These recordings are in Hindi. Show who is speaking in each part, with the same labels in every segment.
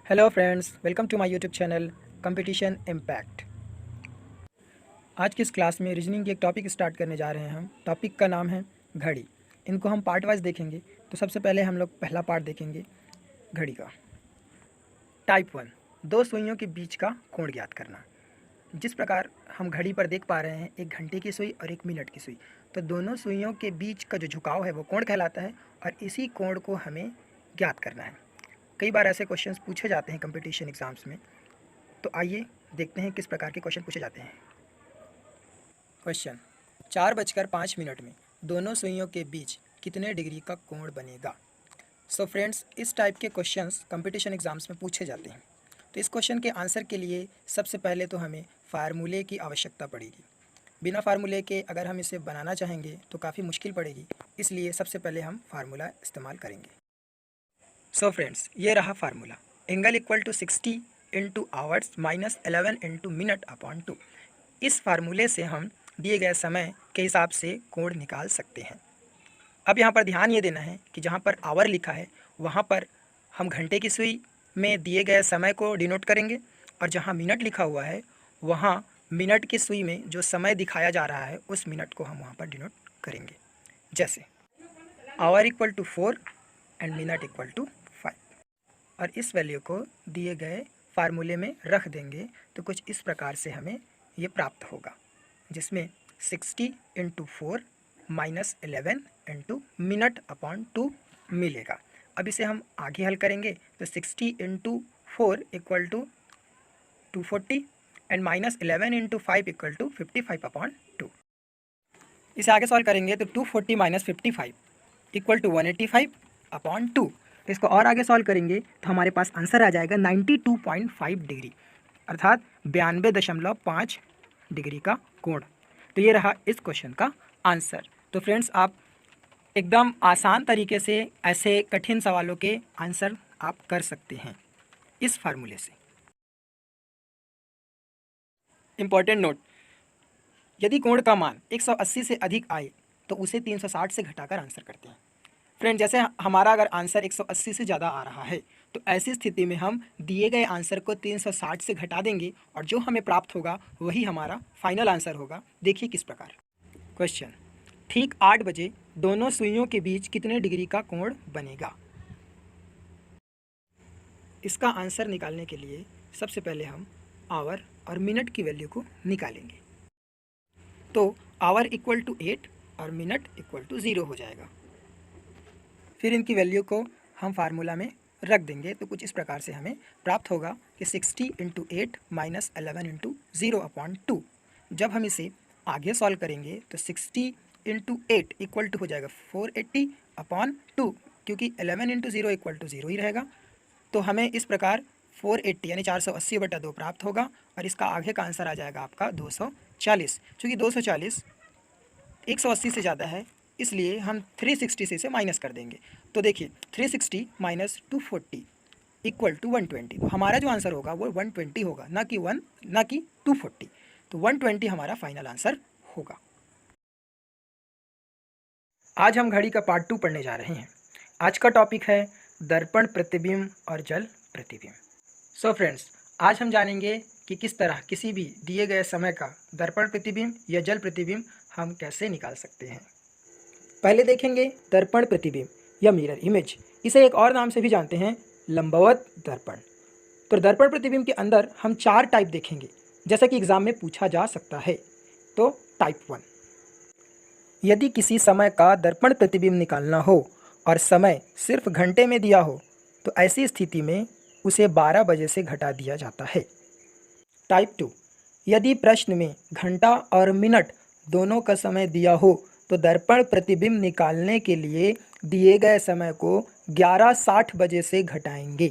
Speaker 1: Hello friends, welcome to my YouTube channel Competition Impact. आज की इस क्लास में रीजनिंग की एक टॉपिक स्टार्ट करने जा रहे हैं हम। टॉपिक का नाम है घड़ी। इनको हम पार्ट वाइज देखेंगे। तो सबसे पहले हम लोग पहला पार्ट देखेंगे घड़ी का। टाइप 1, दो सुइयों के बीच का कोण ज्ञात करना। जिस प्रकार हम घड़ी पर देख पा रहे हैं, एक घंटे की सुई और एक मिनट की सुई, तो दोनों सुइयों के बीच का जो झुकाव है वो कोण कहलाता है और इसी कोण को हमें ज्ञात करना है। कई बार ऐसे क्वेश्चंस पूछे जाते हैं कंपटीशन एग्ज़ाम्स में। तो आइए देखते हैं किस प्रकार के क्वेश्चन पूछे जाते हैं। क्वेश्चन, 4:05 में दोनों सुइयों के बीच कितने डिग्री का कोण बनेगा। सो फ्रेंड्स, इस टाइप के क्वेश्चंस कंपटीशन एग्ज़ाम्स में पूछे जाते हैं। तो इस क्वेश्चन के आंसर के लिए सबसे पहले तो हमें फार्मूले की आवश्यकता पड़ेगी। बिना फार्मूले के अगर हम इसे बनाना चाहेंगे तो काफ़ी मुश्किल पड़ेगी, इसलिए सबसे पहले हम फार्मूला इस्तेमाल करेंगे। सो फ्रेंड्स, ये रहा formula. Angle equal to 60 into hours minus 11 into minute upon 2। इस फार्मूले से हम दिए गए समय के हिसाब से कोण निकाल सकते हैं। अब यहाँ पर ध्यान ये देना है कि जहाँ पर आवर लिखा है वहाँ पर हम घंटे की सुई में दिए गए समय को डिनोट करेंगे, और जहाँ मिनट लिखा हुआ है वहाँ मिनट की सुई में जो समय दिखाया जा रहा है उस मिनट को हम वहाँ पर डिनोट करेंगे। जैसे hour equal to 4 and minute equal to 5, और इस वैल्यू को दिए गए फार्मूले में रख देंगे तो कुछ इस प्रकार से हमें ये प्राप्त होगा, जिसमें 60 into 4 minus 11 into minute upon 2 मिलेगा। अब इसे हम आगे हल करेंगे तो 60 into 4 equal to 240 and minus 11 into 5 equal to 55 upon 2। इसे आगे सॉल्व करेंगे तो 240 माइनस 55 इक्वल टू 185 अपॉन 2। तो इसको और आगे सॉल्व करेंगे तो हमारे पास आंसर आ जाएगा 92.5 डिग्री, अर्थात 92.5 डिग्री का कोण। तो ये रहा इस क्वेश्चन का आंसर। तो फ्रेंड्स, आप एकदम आसान तरीके से ऐसे कठिन सवालों के आंसर आप कर सकते हैं इस फार्मूले से। इम्पॉर्टेंट नोट, यदि कोण का मान 180 से अधिक आए तो उसे 360 से घटाकर आंसर करते हैं। फ्रेंड, जैसे हमारा अगर आंसर 180 से ज़्यादा आ रहा है तो ऐसी स्थिति में हम दिए गए आंसर को 360 से घटा देंगे और जो हमें प्राप्त होगा वही हमारा फाइनल आंसर होगा। देखिए किस प्रकार। क्वेश्चन, ठीक 8 बजे दोनों सुइयों के बीच कितने डिग्री का कोण बनेगा। इसका आंसर निकालने के लिए सबसे पहले हम आवर और मिनट की वैल्यू को निकालेंगे। तो आवर इक्वल टू 8 और मिनट इक्वल टू 0 हो जाएगा। फिर इनकी वैल्यू को हम फार्मूला में रख देंगे तो कुछ इस प्रकार से हमें प्राप्त होगा कि 60 इंटू 8 माइनस 11 इंटू 0 अपॉन 2। जब हम इसे आगे सॉल्व करेंगे तो 60 इंटू 8 इक्वल टू हो जाएगा 480 अपॉन 2, क्योंकि 11 इंटू 0 इक्वल टू 0 ही रहेगा। तो हमें इस प्रकार 480 यानी 480/2 प्राप्त होगा, और इसका आगे का आंसर आ जाएगा आपका 240। चूँकि 240 180 से ज़्यादा है, इसलिए हम 360 से इसे माइनस कर देंगे। तो देखिए 360 माइनस 240 इक्वल टू 120। तो हमारा जो आंसर होगा वो 120 होगा, ना कि 240। तो 120 हमारा फाइनल आंसर होगा। आज हम घड़ी का पार्ट 2 पढ़ने जा रहे हैं। आज का टॉपिक है दर्पण प्रतिबिंब और जल प्रतिबिंब। सो फ्रेंड्स, आज हम जानेंगे कि किस तरह किसी भी दिए गए समय का दर्पण प्रतिबिंब या जल प्रतिबिंब हम कैसे निकाल सकते हैं। पहले देखेंगे दर्पण प्रतिबिंब या मिरर इमेज। इसे एक और नाम से भी जानते हैं, लंबवत दर्पण। तो दर्पण प्रतिबिंब के अंदर हम 4 टाइप देखेंगे, जैसा कि एग्जाम में पूछा जा सकता है। तो टाइप 1, यदि किसी समय का दर्पण प्रतिबिंब निकालना हो और समय सिर्फ घंटे में दिया हो तो ऐसी स्थिति में उसे 12 बजे से घटा दिया जाता है। टाइप 2, यदि प्रश्न में घंटा और मिनट दोनों का समय दिया हो तो दर्पण प्रतिबिंब निकालने के लिए दिए गए समय को 11:60 बजे से घटाएंगे।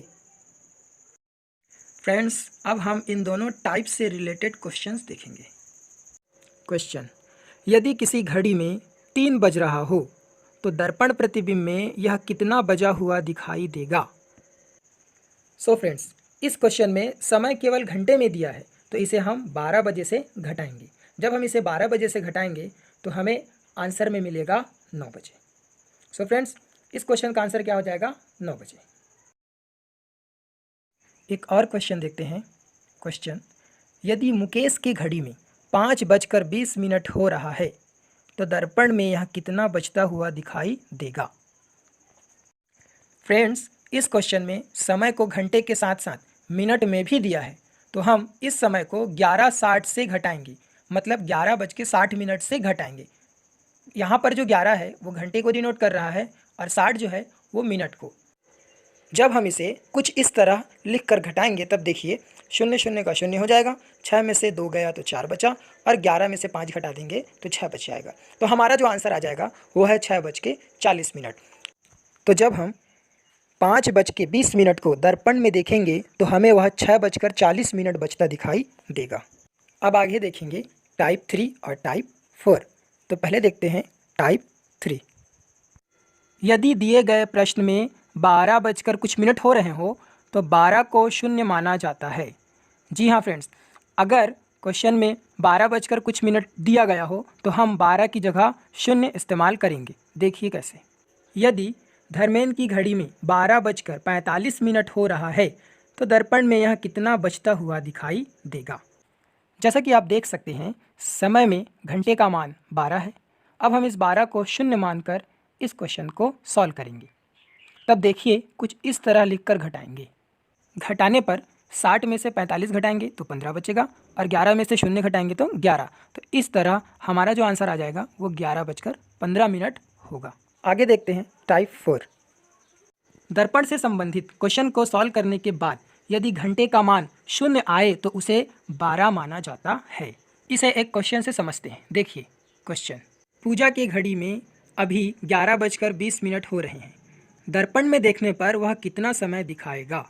Speaker 1: फ्रेंड्स, अब हम इन दोनों टाइप से रिलेटेड क्वेश्चंस देखेंगे। क्वेश्चन, यदि किसी घड़ी में 3 बज रहा हो तो दर्पण प्रतिबिंब में यह कितना बजा हुआ दिखाई देगा। सो फ्रेंड्स, इस क्वेश्चन में समय केवल घंटे में दिया है तो इसे हम 12 बजे से घटाएंगे। जब हम इसे 12 बजे से घटाएंगे तो हमें आंसर में मिलेगा 9 बजे। सो फ्रेंड्स, इस क्वेश्चन का आंसर क्या हो जाएगा, 9 बजे। एक और क्वेश्चन देखते हैं। क्वेश्चन, यदि मुकेश की घड़ी में 5:20 हो रहा है तो दर्पण में यह कितना बचता हुआ दिखाई देगा। फ्रेंड्स, इस क्वेश्चन में समय को घंटे के साथ साथ मिनट में भी दिया है, तो हम इस समय को 11:60 से घटाएंगे, मतलब 11:60 से घटाएंगे। यहाँ पर जो 11 है वो घंटे को डिनोट कर रहा है और 60 जो है वो मिनट को। जब हम इसे कुछ इस तरह लिख कर घटाएंगे तब देखिए, 0 0 का 0 हो जाएगा, 6 में से 2 गया तो 4 बचा, और 11 में से 5 घटा देंगे तो 6 बच जाएगा। तो हमारा जो आंसर आ जाएगा वो है 6:40। तो जब हम 5:20 को दर्पण में देखेंगे तो हमें वह 6:40 बचता दिखाई देगा। अब आगे देखेंगे टाइप 3 और टाइप 4। तो पहले देखते हैं टाइप 3। यदि दिए गए प्रश्न में 12:00 हो रहे हो तो 12 को 0 माना जाता है। जी हाँ फ्रेंड्स, अगर क्वेश्चन में 12:00 दिया गया हो तो हम 12 की जगह 0 इस्तेमाल करेंगे। देखिए कैसे। यदि धर्मेंद्र की घड़ी में 12:45 हो रहा है तो दर्पण में यह कितना बचता हुआ दिखाई देगा। जैसा कि आप देख सकते हैं, समय में घंटे का मान 12 है। अब हम इस 12 को 0 मानकर इस क्वेश्चन को सॉल्व करेंगे। तब देखिए कुछ इस तरह लिखकर घटाएंगे। घटाने पर 60 में से 45 घटाएंगे तो 15 बचेगा, और 11 में से 0 घटाएंगे तो 11। तो इस तरह हमारा जो आंसर आ जाएगा वो 11:15 होगा। आगे देखते हैं टाइप 4। दर्पण से संबंधित क्वेश्चन को सॉल्व करने के बाद यदि घंटे का मान 0 आए तो उसे 12 माना जाता है। इसे एक क्वेश्चन से समझते हैं। देखिए क्वेश्चन, पूजा की घड़ी में अभी 11:20 हो रहे हैं। दर्पण में देखने पर वह कितना समय दिखाएगा।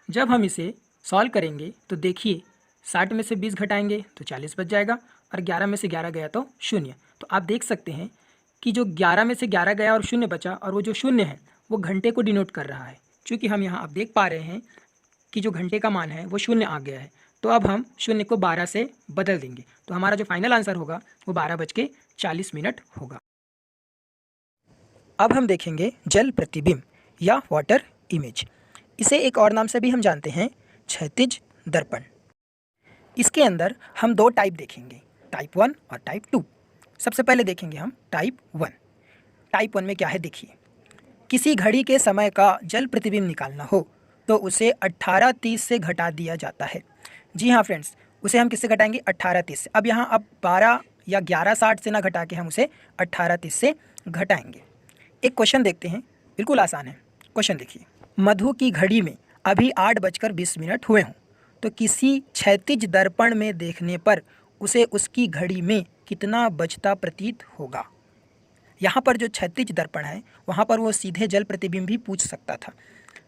Speaker 1: जब हम इसे सॉल्व करेंगे तो देखिए, 60 में से 20 घटाएंगे तो 40 बच जाएगा, और 11 में से 11 गया तो 0। तो आप देख सकते हैं कि जो 11 में से 11 गया और 0 बचा, और वो जो 0 है वो घंटे को डिनोट कर रहा है। चूँकि हम यहाँ अब देख पा रहे हैं कि जो घंटे का मान है वो 0 आ गया है, तो अब हम 0 को 12 से बदल देंगे। तो हमारा जो फाइनल आंसर होगा वो 12:40 होगा। अब हम देखेंगे जल प्रतिबिंब या वाटर इमेज। इसे एक और नाम से भी हम जानते हैं, क्षैतिज दर्पण। इसके अंदर हम 2 टाइप देखेंगे, टाइप 1 और टाइप 2। सबसे पहले देखेंगे हम टाइप 1। टाइप 1 में क्या है देखिए, किसी घड़ी के समय का जल प्रतिबिंब निकालना हो तो उसे 18:30 से घटा दिया जाता है। जी हाँ फ्रेंड्स, उसे हम किससे घटाएंगे, 18:30 से। अब यहाँ 12 या 11:60 से ना घटा के हम उसे 18:30 से घटाएंगे। एक क्वेश्चन देखते हैं, बिल्कुल आसान है। क्वेश्चन देखिए, मधु की घड़ी में अभी 8:20 हुए हों तो किसी क्षैतिज दर्पण में देखने पर उसे उसकी घड़ी में कितना बचता प्रतीत होगा। यहाँ पर जो क्षैतिज दर्पण है वहाँ पर वो सीधे जल प्रतिबिंब भी पूछ सकता था।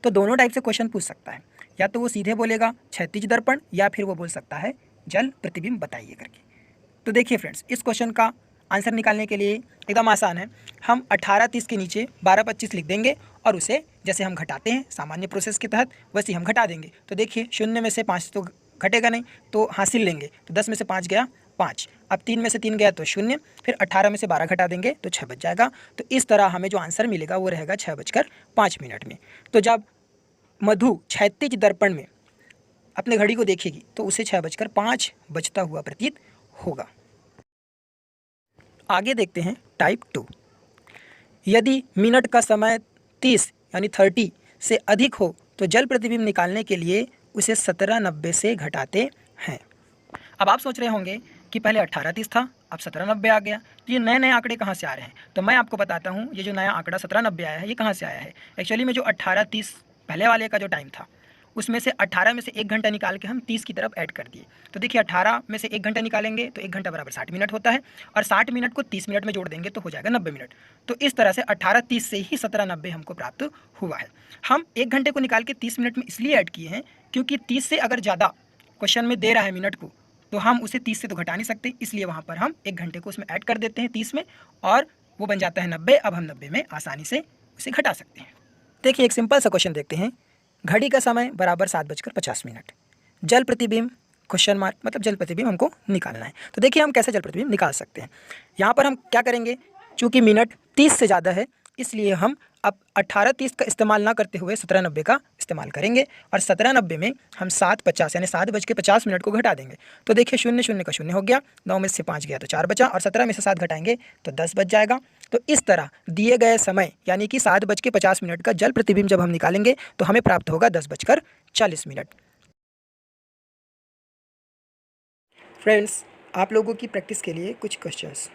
Speaker 1: तो दोनों टाइप से क्वेश्चन पूछ सकता है, या तो वो सीधे बोलेगा क्षैतिज दर्पण, या फिर वो बोल सकता है जल प्रतिबिंब बताइए करके। तो देखिए फ्रेंड्स, इस क्वेश्चन का आंसर निकालने के लिए एकदम आसान है। हम 18:30 के नीचे 12:25 लिख देंगे और उसे जैसे हम घटाते हैं सामान्य प्रोसेस के तहत वैसे हम घटा देंगे। तो देखिए 0 में से 5 तो घटेगा नहीं, तो हासिल लेंगे, तो 10 में से 5 गया 5। अब 3 में से 3 गया तो 0, फिर 18 में से 12 घटा देंगे तो 6 बच जाएगा। तो इस तरह हमें जो आंसर मिलेगा वो रहेगा 6:05 में। तो जब मधु क्षैतिज दर्पण में अपने घड़ी को देखेगी तो उसे 6:05 बचता हुआ प्रतीत होगा। आगे देखते हैं टाइप 2। यदि मिनट का समय 30 यानी 30 से अधिक हो तो जल प्रतिबिंब निकालने के लिए उसे 17:90 से घटाते हैं। अब आप सोच रहे होंगे कि पहले 18:30 था, अब 17:90 आ गया, तो ये नए नए आंकड़े कहाँ से आ रहे हैं। तो मैं आपको बताता हूँ, ये जो नया आंकड़ा 17:90 आया है ये कहाँ से आया है। एक्चुअली में जो 18:30 पहले वाले का जो टाइम था उसमें से 18 में से 1 घंटा निकाल के हम 30 की तरफ ऐड कर दिए। तो देखिए 18 में से 1 घंटा निकालेंगे तो 1 घंटा बराबर 60 मिनट होता है, और 60 मिनट को 30 मिनट में जोड़ देंगे तो हो जाएगा 90 मिनट। तो इस तरह से 18:30 से ही 17:90 हमको प्राप्त हुआ है। हम 1 घंटे को निकाल के 30 मिनट में इसलिए ऐड किए हैं क्योंकि 30 से अगर ज़्यादा क्वेश्चन में दे रहा है मिनट को तो हम उसे 30 से तो घटा नहीं सकते, इसलिए वहाँ पर हम 1 घंटे को उसमें ऐड कर देते हैं 30 में, और वो बन जाता है 90। अब हम 90 में आसानी से उसे घटा सकते हैं। देखिए एक सिंपल सा क्वेश्चन देखते हैं। घड़ी का समय बराबर 7:50। जल प्रतिबिंब क्वेश्चन मार्क, मतलब जल प्रतिबिंब हमको निकालना है। तो देखिए हम कैसे जल प्रतिबिंब निकाल सकते हैं। यहाँ पर हम क्या करेंगे, चूँकि मिनट 30 से ज़्यादा है इसलिए हम अब 1830 का इस्तेमाल ना करते हुए 1790 का इस्तेमाल करेंगे और 1790 में हम 7:50 यानी 7:50 को घटा देंगे। तो देखिए 0 का 0 हो गया, 9 में से 5 गया तो 4 बचा और 17 में से 7 घटाएंगे तो 10 बच जाएगा। तो इस तरह दिए गए समय यानी कि 7:50 का जल प्रतिबिंब जब हम निकालेंगे तो हमें प्राप्त होगा 10:40। फ्रेंड्स, आप लोगों की प्रैक्टिस के लिए कुछ क्वेश्चंस।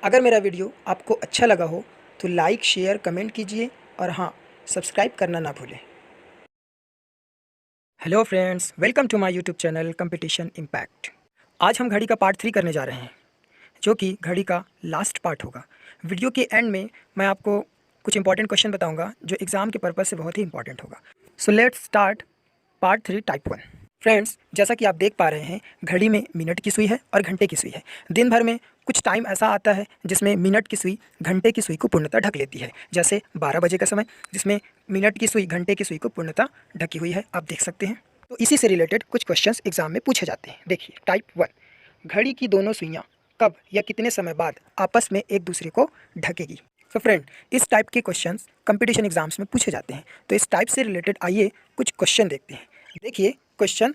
Speaker 1: अगर मेरा वीडियो आपको अच्छा लगा हो तो लाइक, शेयर, कमेंट कीजिए और हाँ, सब्सक्राइब करना ना भूलें। Hello friends, welcome to my YouTube channel Competition Impact. आज हम घड़ी का पार्ट 3 करने जा रहे हैं, जो कि घड़ी का लास्ट पार्ट होगा। वीडियो के एंड में मैं आपको कुछ इंपॉर्टेंट क्वेश्चन बताऊंगा जो एग्ज़ाम के पर्पज़ से बहुत ही इंपॉर्टेंट होगा। So let's start part 3 type 1। Friends, जैसा कि आप देख पा रहे हैं, घड़ी में मिनट की सुई है और घंटे की सुई है। दिन भर में कुछ टाइम ऐसा आता है जिसमें मिनट की सुई घंटे की सुई को पूर्णतः ढक लेती है, जैसे 12 बजे का समय जिसमें मिनट की सुई घंटे की सुई को पूर्णतः ढकी हुई है, आप देख सकते हैं। तो इसी से रिलेटेड कुछ क्वेश्चंस एग्जाम में पूछे जाते हैं। देखिए टाइप 1, घड़ी की दोनों सुइयाँ कब या कितने समय बाद आपस में एक दूसरे को ढकेगी। तो फ्रेंड, इस टाइप के क्वेश्चंस कंपटीशन एग्जाम्स में पूछे जाते हैं। तो इस टाइप से रिलेटेड आइए कुछ क्वेश्चन देखते हैं। देखिए क्वेश्चन,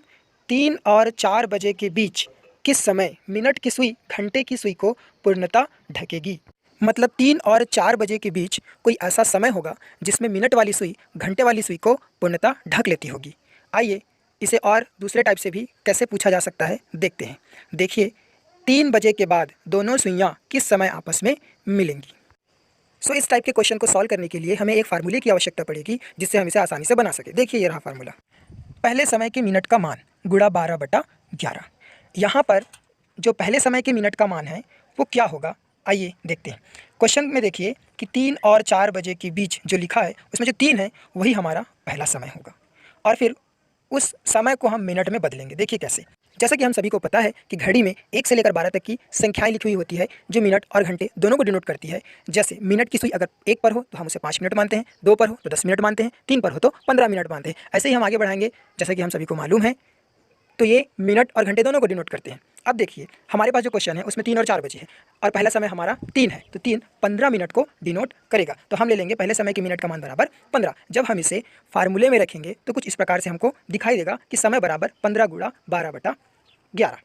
Speaker 1: 3 और 4 बजे के बीच किस समय मिनट की सुई घंटे की सुई को पूर्णतः ढकेगी। मतलब 3 और 4 बजे के बीच कोई ऐसा समय होगा जिसमें मिनट वाली सुई घंटे वाली सुई को पूर्णतः ढक लेती होगी। आइए इसे और दूसरे टाइप से भी कैसे पूछा जा सकता है देखते हैं। देखिए 3 बजे के बाद दोनों सुइयाँ किस समय आपस में मिलेंगी। सो इस टाइप के क्वेश्चन को सॉल्व करने के लिए हमें एक फार्मूले की आवश्यकता पड़ेगी जिससे हम इसे आसानी से बना सके। देखिए ये रहा फार्मूला, पहले समय के मिनट का मान गुणा 12/11। यहाँ पर जो पहले समय के मिनट का मान है वो क्या होगा, आइए देखते हैं। क्वेश्चन में देखिए कि 3 और 4 बजे के बीच जो लिखा है उसमें जो 3 है वही हमारा पहला समय होगा और फिर उस समय को हम मिनट में बदलेंगे। देखिए कैसे, जैसा कि हम सभी को पता है कि घड़ी में 1 से लेकर 12 तक की संख्याएं लिखी हुई होती है जो मिनट और घंटे दोनों को डिनोट करती है। जैसे मिनट की सुई अगर 1 पर हो तो हम उसे 5 मिनट मानते हैं, 2 पर हो तो 10 मिनट मानते हैं, 3 पर हो तो 15 मिनट मानते हैं। ऐसे ही हम आगे बढ़ाएंगे, जैसा कि हम सभी को मालूम है। तो ये मिनट और घंटे दोनों को डिनोट करते हैं। अब देखिए हमारे पास जो क्वेश्चन है उसमें 3 और 4 बजे है और पहला समय हमारा 3 है, तो 3 15 मिनट को डिनोट करेगा। तो हम ले लेंगे पहले समय के मिनट का मान बराबर 15। जब हम इसे फार्मूले में रखेंगे तो कुछ इस प्रकार से हमको दिखाई देगा कि समय बराबर 15 गुणा 12/11।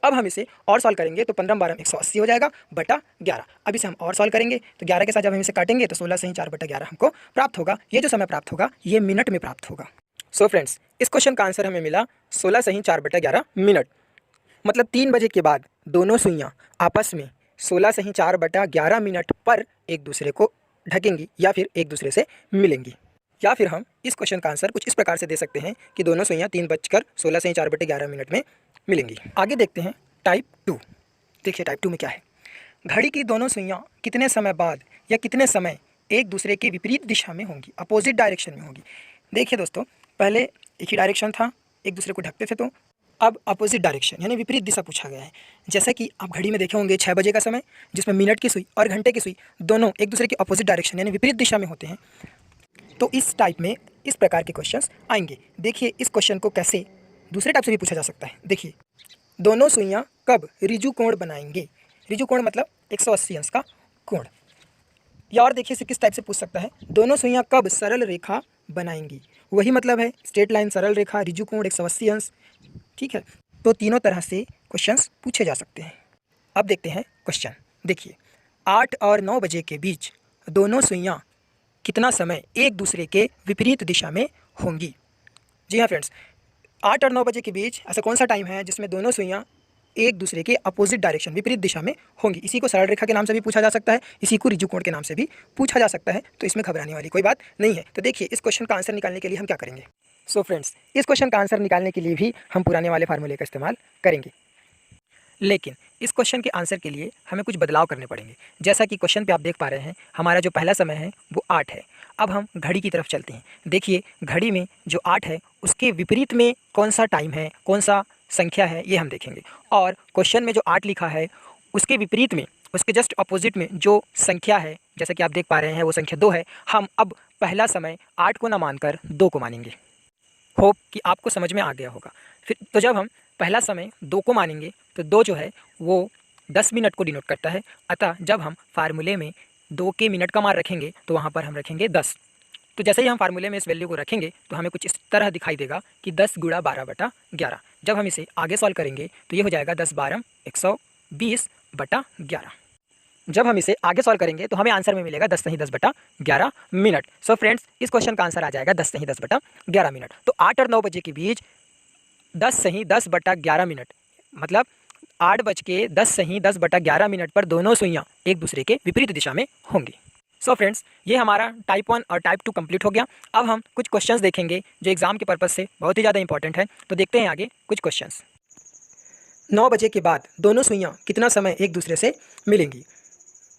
Speaker 1: अब हम इसे और सॉल्व करेंगे तो 15 12 180 हो जाएगा बटा 11। अब इसे हम और सॉल्व करेंगे तो 11 के साथ जब हम इसे काटेंगे तो 16 से ही 4/11 हमको प्राप्त होगा। ये जो समय प्राप्त होगा ये मिनट में प्राप्त होगा। सो फ्रेंड्स, इस क्वेश्चन का आंसर हमें मिला 16 से ही 4/11 मिनट। मतलब 3 बजे के बाद दोनों सुइयाँ आपस में 16 से ही 4/11 मिनट पर एक दूसरे को ढकेंगी या फिर एक दूसरे से मिलेंगी। या फिर हम इस क्वेश्चन का आंसर कुछ इस प्रकार से दे सकते हैं कि दोनों सुइयाँ 3:16 से ही 4/11 मिनट में मिलेंगी। आगे देखते हैं टाइप 2। देखिए टाइप 2 में क्या है, घड़ी की दोनों सुइयाँ कितने समय बाद या कितने समय एक दूसरे के विपरीत दिशा में होंगी, अपोजिट डायरेक्शन में होंगी। देखिए दोस्तों, पहले एक ही डायरेक्शन था, एक दूसरे को ढकते थे, तो अब अपोजिट डायरेक्शन यानी विपरीत दिशा पूछा गया है। जैसा कि आप घड़ी में देखे होंगे 6 बजे का समय जिसमें मिनट की सुई और घंटे की सुई दोनों एक दूसरे के अपोजिट डायरेक्शन यानी विपरीत दिशा में होते हैं। तो इस टाइप में इस प्रकार के क्वेश्चंस आएंगे। देखिए इस क्वेश्चन को कैसे दूसरे टाइप से भी पूछा जा सकता है। देखिए दोनों सुइयाँ कब ऋजु कोण बनाएंगे। ऋजु कोण मतलब 180 अंश का कोण। या और देखिए इसे किस टाइप से पूछ सकता है, दोनों सुइयाँ कब सरल रेखा बनाएंगी। वही मतलब है स्ट्रेट लाइन, सरल रेखा, ऋजु कोण, 180 अंश। ठीक है, तो तीनों तरह से क्वेश्चंस पूछे जा सकते हैं। अब देखते हैं क्वेश्चन। देखिए 8 और 9 बजे के बीच दोनों सुइयाँ कितना समय एक दूसरे के विपरीत दिशा में होंगी। जी हाँ फ्रेंड्स, 8 और 9 बजे के बीच ऐसा कौन सा टाइम है जिसमें दोनों सुइयाँ एक दूसरे के अपोजिट डायरेक्शन विपरीत दिशा में होंगी। इसी को सरल रेखा के नाम से भी पूछा जा सकता है, इसी को ऋजु कोण के नाम से भी पूछा जा सकता है। तो इसमें घबराने वाली कोई बात नहीं है। तो देखिए इस क्वेश्चन का आंसर निकालने के लिए हम क्या करेंगे। सो फ्रेंड्स, इस क्वेश्चन का आंसर निकालने के लिए भी हम पुराने वाले फार्मूले का इस्तेमाल करेंगे, लेकिन इस क्वेश्चन के आंसर के लिए हमें कुछ बदलाव करने पड़ेंगे। जैसा कि क्वेश्चन पे आप देख पा रहे हैं, हमारा जो पहला समय है वो 8 है। अब हम घड़ी की तरफ चलते हैं। देखिए घड़ी में जो 8 है उसके विपरीत में कौन सा टाइम है, कौन सा संख्या है, ये हम देखेंगे। और क्वेश्चन में जो 8 लिखा है उसके विपरीत में, उसके जस्ट अपोजिट में जो संख्या है, जैसा कि आप देख पा रहे हैं वो संख्या 2 है। हम अब पहला समय 8 को ना मानकर 2 को मानेंगे। होप कि आपको समझ में आ गया होगा। फिर तो जब हम पहला समय 2 को मानेंगे तो 2 जो है वो 10 मिनट को डिनोट करता है। अतः जब हम फार्मूले में 2 के मिनट का मान रखेंगे तो वहाँ पर हम रखेंगे 10। तो जैसे ही हम फार्मूले में इस वैल्यू को रखेंगे तो हमें कुछ इस तरह दिखाई देगा कि 10 गुणा 12/11। जब हम इसे आगे सॉल्व करेंगे तो ये हो जाएगा 10 12 120/11। जब हम इसे आगे सॉल्व करेंगे तो हमें आंसर में मिलेगा 10 सही 10/11 मिनट। सो फ्रेंड्स, इस क्वेश्चन का आंसर आ जाएगा 10 सही 10/11 मिनट। तो 8 और 9 बजे के बीच 10 सही 10/11 मिनट, मतलब 8 बज के 10 सही 10/11 मिनट पर दोनों सुइयाँ एक दूसरे के विपरीत दिशा में होंगी। सो फ्रेंड्स, ये हमारा टाइप 1 और टाइप 2 कंप्लीट हो गया। अब हम कुछ क्वेश्चंस देखेंगे जो एग्जाम के पर्पज़ से बहुत ही ज़्यादा इंपॉर्टेंट है। तो देखते हैं आगे कुछ क्वेश्चंस। 9 बजे के बाद दोनों सुइयाँ कितना समय एक दूसरे से मिलेंगी?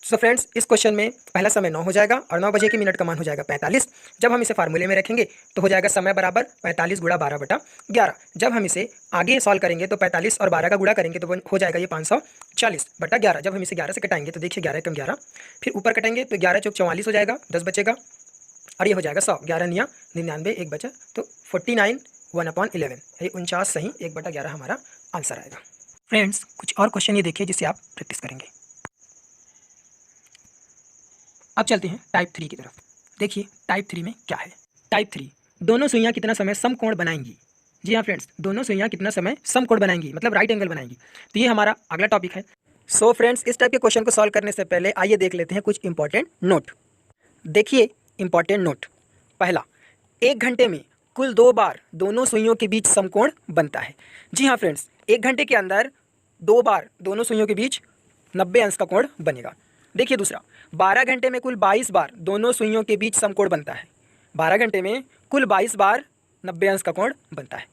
Speaker 1: सो फ्रेंड्स, इस क्वेश्चन में पहला समय 9 हो जाएगा और 9 बजे के मिनट का मान हो जाएगा 45। जब हम इसे फार्मूले में रखेंगे तो हो जाएगा समय बराबर 45 गुणा 12/11। जब हम इसे आगे सॉल्व करेंगे तो 45 और 12 का गुणा करेंगे तो हो जाएगा ये 540/11। जब हम इसे 11 से कटाएंगे तो देखिए 11 कम 11, फिर ऊपर कटेंगे तो 11 चौक 44 हो जाएगा, 10 बचेगा और ये हो जाएगा 100। 11 निया 99, 1 बचा तो 49 1/11, ये 49 सही 1/11 हमारा आंसर आएगा। फ्रेंड्स, कुछ और क्वेश्चन ये देखिए जिससे आप प्रैक्टिस करेंगे। अब चलते हैं टाइप 3 की तरफ। देखिए टाइप 3 में क्या है। टाइप 3, दोनों सुइयाँ कितना समय समकोण बनाएंगी? जी हाँ फ्रेंड्स, दोनों सुइयाँ कितना समय समकोण बनाएंगी, मतलब राइट एंगल बनाएंगी। तो ये हमारा अगला टॉपिक है। सो फ्रेंड्स, इस टाइप के क्वेश्चन को सॉल्व करने से पहले आइए देख लेते हैं कुछ इंपॉर्टेंट नोट। देखिए इंपॉर्टेंट नोट। पहला, 1 घंटे में कुल 2 बार दोनों सुइयों के बीच समकोण बनता है। जी हाँ फ्रेंड्स, 1 घंटे के अंदर 2 बार दोनों सुइयों के बीच 90 अंश का कोण बनेगा। देखिए दूसरा, 12 घंटे में कुल 22 बार दोनों सुइयों के बीच समकोण बनता है। 12 घंटे में कुल 22 बार 90 अंश का कोण बनता है।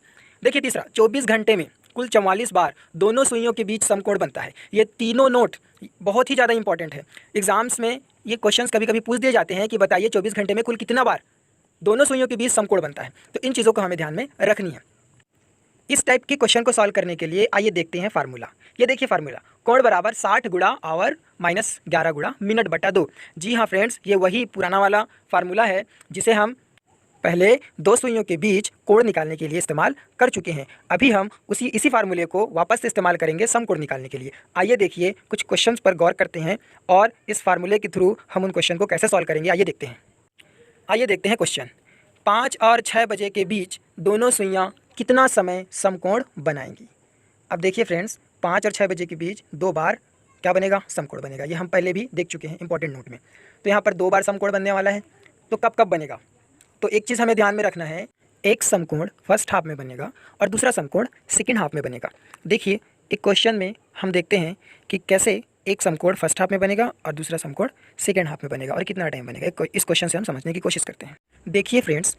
Speaker 1: देखिए तीसरा, 24 घंटे में कुल 44 बार दोनों सुइयों के बीच समकोण बनता है। ये तीनों नोट बहुत ही ज़्यादा इंपॉर्टेंट है। एग्जाम्स में ये क्वेश्चंस कभी कभी पूछ दिए जाते हैं कि बताइए 24 घंटे में कुल कितना बार दोनों सुइयों के बीच समकोण बनता है। तो इन चीज़ों को हमें ध्यान में रखनी है। इस टाइप के क्वेश्चन को सॉल्व करने के लिए आइए देखते हैं फार्मूला। ये देखिए फार्मूला, कोण बराबर 60 गुणा आवर माइनस 11 गुणा मिनट बटा 2। जी हाँ फ्रेंड्स, ये वही पुराना वाला फार्मूला है जिसे हम पहले 2 सुइयों के बीच कोण निकालने के लिए इस्तेमाल कर चुके हैं। अभी हम इसी फार्मूले को वापस से इस्तेमाल करेंगे समकोण निकालने के लिए। आइए देखिए कुछ क्वेश्चंस पर गौर करते हैं और इस फार्मूले के थ्रू हम उन क्वेश्चन को कैसे सॉल्व करेंगे आइए देखते हैं। आइए देखते हैं क्वेश्चन। 5 और 6 बजे के बीच दोनों सुइयाँ कितना समय समकोण बनाएंगी? अब देखिए फ्रेंड्स, 5 और 6 बजे के बीच 2 बार क्या बनेगा? समकोण बनेगा। ये हम पहले भी देख चुके हैं इंपॉर्टेंट नोट में। तो यहाँ पर 2 बार समकोण बनने वाला है। तो कब कब बनेगा? तो एक चीज़ हमें ध्यान में रखना है, एक समकोण फर्स्ट हाफ में बनेगा और दूसरा समकोण सेकेंड हाफ में बनेगा। देखिए एक क्वेश्चन में हम देखते हैं कि कैसे एक समकोण फर्स्ट हाफ में बनेगा और दूसरा समकोण सेकेंड हाफ में बनेगा और कितना टाइम बनेगा। इस क्वेश्चन से हम समझने की कोशिश करते हैं। देखिए फ्रेंड्स,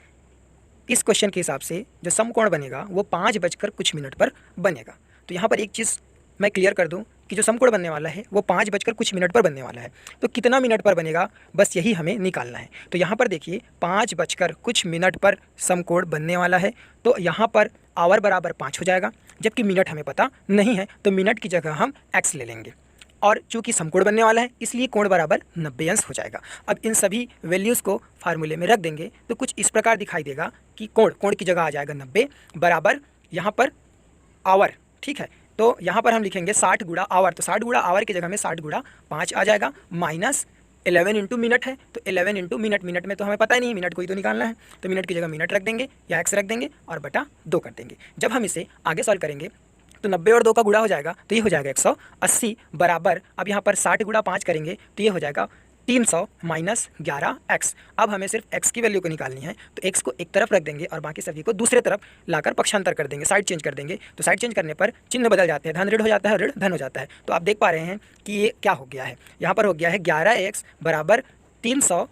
Speaker 1: इस क्वेश्चन के हिसाब से जो समकोण बनेगा वो 5 बजकर कुछ मिनट पर बनेगा। तो यहाँ पर एक चीज़ मैं क्लियर कर दूं कि जो समकोण बनने वाला है वो 5 बजकर कुछ मिनट पर बनने वाला है। तो कितना मिनट पर बनेगा, बस यही हमें निकालना है। तो यहाँ पर देखिए 5 बजकर कुछ मिनट पर समकोण बनने वाला है। तो यहाँ पर आवर बराबर 5 हो जाएगा, जबकि मिनट हमें पता नहीं है तो मिनट की जगह हम x ले लेंगे। और चूँकि समकोण बनने वाला है इसलिए कोण बराबर 90 अंश हो जाएगा। अब इन सभी वैल्यूज़ को फार्मूले में रख देंगे तो कुछ इस प्रकार दिखाई देगा कि कोण की जगह आ जाएगा 90 बराबर यहाँ पर आवर। ठीक है, तो यहाँ पर हम लिखेंगे 60 गुणा आवर। तो 60 गुणा आवर की जगह में 60 गुणा 5 आ जाएगा, माइनस 11 इंटू मिनट है। तो 11 इंटू मिनट, मिनट में तो हमें पता ही नहीं, मिनट को ही तो निकालना है। तो मिनट की जगह मिनट रख देंगे या x रख देंगे और बटा 2 कर देंगे। जब हम इसे आगे सॉल्व करेंगे तो 90 और 2 का गुणा हो जाएगा तो ये हो जाएगा 180 बराबर, अब यहाँ पर 60 गुणा 5 करेंगे तो ये हो जाएगा 300 माइनस 11x। अब हमें सिर्फ x की वैल्यू को निकालनी है। तो x को एक तरफ रख देंगे और बाकी सभी को दूसरे तरफ लाकर पक्षांतर कर देंगे, साइड चेंज कर देंगे। तो साइड चेंज करने पर चिन्ह बदल जाते हैं, धन ऋण हो जाता है, ऋण धन हो जाता है। तो आप देख पा रहे हैं कि ये क्या हो गया है, यहाँ पर हो गया है 11x बराबर 300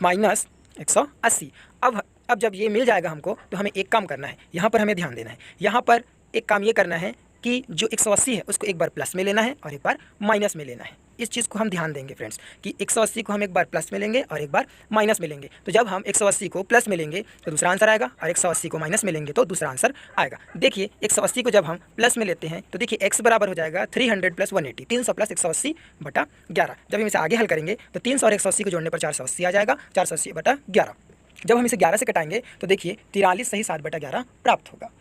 Speaker 1: माइनस 180। अब जब ये मिल जाएगा हमको तो हमें एक काम करना है, यहाँ पर हमें ध्यान देना है। यहाँ पर एक काम ये करना है कि जो 180 है उसको एक बार प्लस में लेना है और एक बार माइनस में लेना है। इस चीज़ को हम ध्यान देंगे फ्रेंड्स कि 180 को हम एक बार प्लस में लेंगे और एक बार माइनस में लेंगे। तो जब हम 180 को प्लस में लेंगे तो दूसरा आंसर आएगा और 180 को माइनस में लेंगे तो दूसरा आंसर आएगा। देखिए 180 को जब हम प्लस में लेते हैं तो देखिए x बराबर हो जाएगा 300 प्लस 180, 300 प्लस 180 बटा 11। जब हम इसे आगे हल करेंगे तो 300 और 180 को जोड़ने पर 480 आ जाएगा, 480 बटा 11। जब हम इसे 11 से कटाएंगे तो देखिए 43 सही 7 बटा 11 प्राप्त होगा।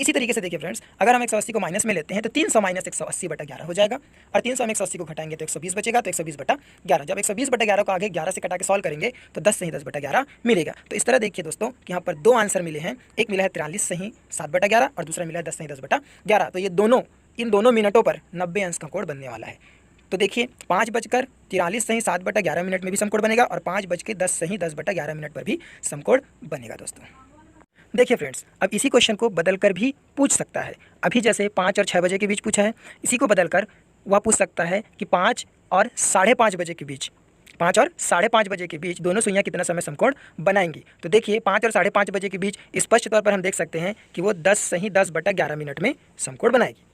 Speaker 1: इसी तरीके से देखिए फ्रेंड्स, अगर हम 180 को माइनस में लेते हैं तो 300 माइनस 180/11 हो जाएगा, और 300 में 180 को घटाएंगे तो 120 बचेगा, तो 120/11। जब 120/11 को आगे 11 से कटा के सॉल्व करेंगे तो 10 सही 10/11 मिलेगा। तो इस तरह देखिए दोस्तों कि यहाँ पर दो आंसर मिले हैं, एक मिला है 43 सही 7/11 और दूसरा मिला है 10 सही 10/11। तो ये दोनों, इन दोनों मिनटों पर 90 अंश का कोण बनने वाला है। तो देखिए 5:43 सही 7/11 मिनट में भी समकोण बनेगा, और 5:10 सही 10/11 मिनट पर भी समकोण बनेगा दोस्तों। देखिए फ्रेंड्स, अब इसी क्वेश्चन को बदलकर भी पूछ सकता है। अभी जैसे 5 और 6 बजे के बीच पूछा है, इसी को बदलकर वह पूछ सकता है कि 5 और 5:30 बजे के बीच, 5 और 5:30 बजे के बीच दोनों सुइयाँ कितना समय समकोण बनाएंगी। तो देखिए 5 और 5:30 बजे के बीच स्पष्ट तौर पर हम देख सकते हैं कि वो 10 सही 10/11 मिनट में समकोण बनाएगी।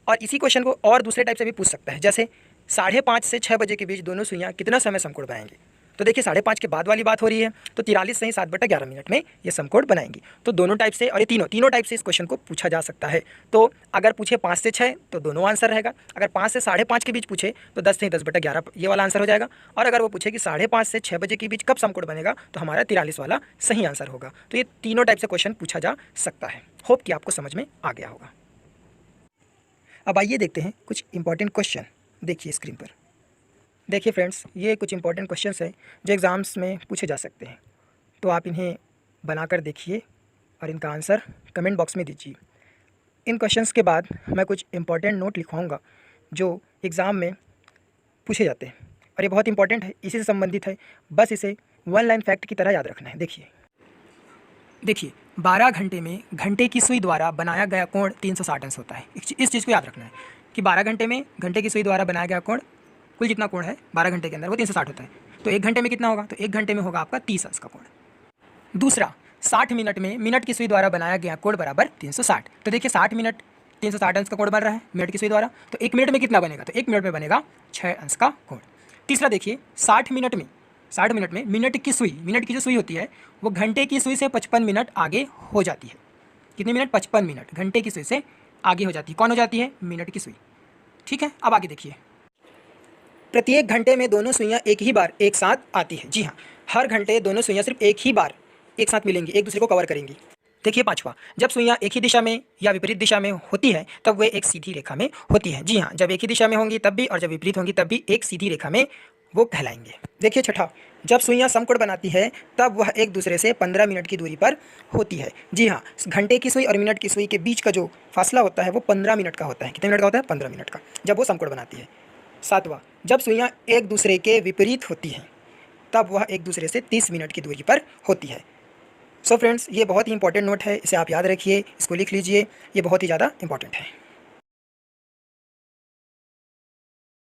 Speaker 1: और इसी क्वेश्चन को और दूसरे टाइप से भी पूछ सकता है, जैसे 5:30 से 6 बजे के बीच दोनों सुइयाँ कितना समय समकोण बनाएंगी। तो देखिए 5:30 के बाद वाली बात हो रही है, तो 43 सही 7/11 मिनट में ये समकोण बनाएंगी। तो दोनों टाइप से, और ये तीनों टाइप से इस क्वेश्चन को पूछा जा सकता है। तो अगर पूछे 5 से 6 तो दोनों आंसर रहेगा, अगर 5 से 5:30 के बीच पूछे तो 10 सही 10/11 ये वाला आंसर हो जाएगा, और अगर वो पूछे कि 5:30 से 6 बजे के बीच कब समकोण बनेगा तो हमारा 43 वाला सही आंसर होगा। तो ये तीनों टाइप से क्वेश्चन पूछा जा सकता है। होप कि आपको समझ में आ गया होगा। अब आइए देखते हैं कुछ इंपॉर्टेंट क्वेश्चन। देखिए स्क्रीन पर, देखिए फ्रेंड्स, ये कुछ इंपॉर्टेंट क्वेश्चंस हैं जो एग्ज़ाम्स में पूछे जा सकते हैं। तो आप इन्हें बनाकर देखिए और इनका आंसर कमेंट बॉक्स में दीजिए। इन क्वेश्चंस के बाद मैं कुछ इंपॉर्टेंट नोट लिखवाऊंगा जो एग्ज़ाम में पूछे जाते हैं, और ये बहुत इंपॉर्टेंट है, इसी से संबंधित है। बस इसे वन लाइन फैक्ट की तरह याद रखना है। देखिए 12 घंटे में घंटे की सुई द्वारा बनाया गया कोण 360 अंश होता है। इस चीज़ को याद रखना है कि 12 घंटे में घंटे की सुई द्वारा बनाया गया कोण, कुल जितना कोण है 12 घंटे के अंदर वो 360 होता है। तो 1 घंटे में कितना होगा, तो 1 घंटे में होगा आपका 30 अंश का कोण। दूसरा, 60 मिनट में मिनट की सुई द्वारा बनाया गया कोण बराबर 360। तो देखिए 60 मिनट 360 अंश का कोण बन रहा है मिनट की सुई द्वारा, तो 1 मिनट में कितना बनेगा, तो 1 मिनट में बनेगा 6 अंश का कोण। तीसरा देखिए 60 मिनट में मिनट की जो सुई होती है वो घंटे की सुई से 55 मिनट आगे हो जाती है। कितने मिनट, 55 मिनट घंटे की सुई से आगे हो जाती है। कौन हो जाती है, मिनट की सुई। ठीक है, अब आगे देखिए, प्रत्येक घंटे में दोनों सुइयाँ एक ही बार एक साथ आती है। जी हाँ, हर घंटे दोनों सुइयाँ सिर्फ एक ही बार एक साथ मिलेंगी, एक दूसरे को कवर करेंगी। देखिए पांचवा, जब सुइयाँ एक ही दिशा में या विपरीत दिशा में होती है तब वे एक सीधी रेखा में होती है। जी हाँ, जब एक ही दिशा में होंगी तब भी, और जब विपरीत होंगी तब भी एक सीधी रेखा में वो कहलाएंगे। देखिए छठा, जब सुइयाँ समकोण बनाती है तब वह एक दूसरे से 15 मिनट की दूरी पर होती है। जी हाँ, घंटे की सुई और मिनट की सुई के बीच का जो फासला होता है वो 15 मिनट का होता है। कितने मिनट का होता है, 15 मिनट का, जब वो समकोण बनाती है। सातवां, जब सुइयाँ एक दूसरे के विपरीत होती हैं तब वह एक दूसरे से 30 मिनट की दूरी पर होती है। सो फ्रेंड्स, ये बहुत ही इंपॉर्टेंट नोट है, इसे आप याद रखिए, इसको लिख लीजिए, ये बहुत ही ज़्यादा इंपॉर्टेंट है।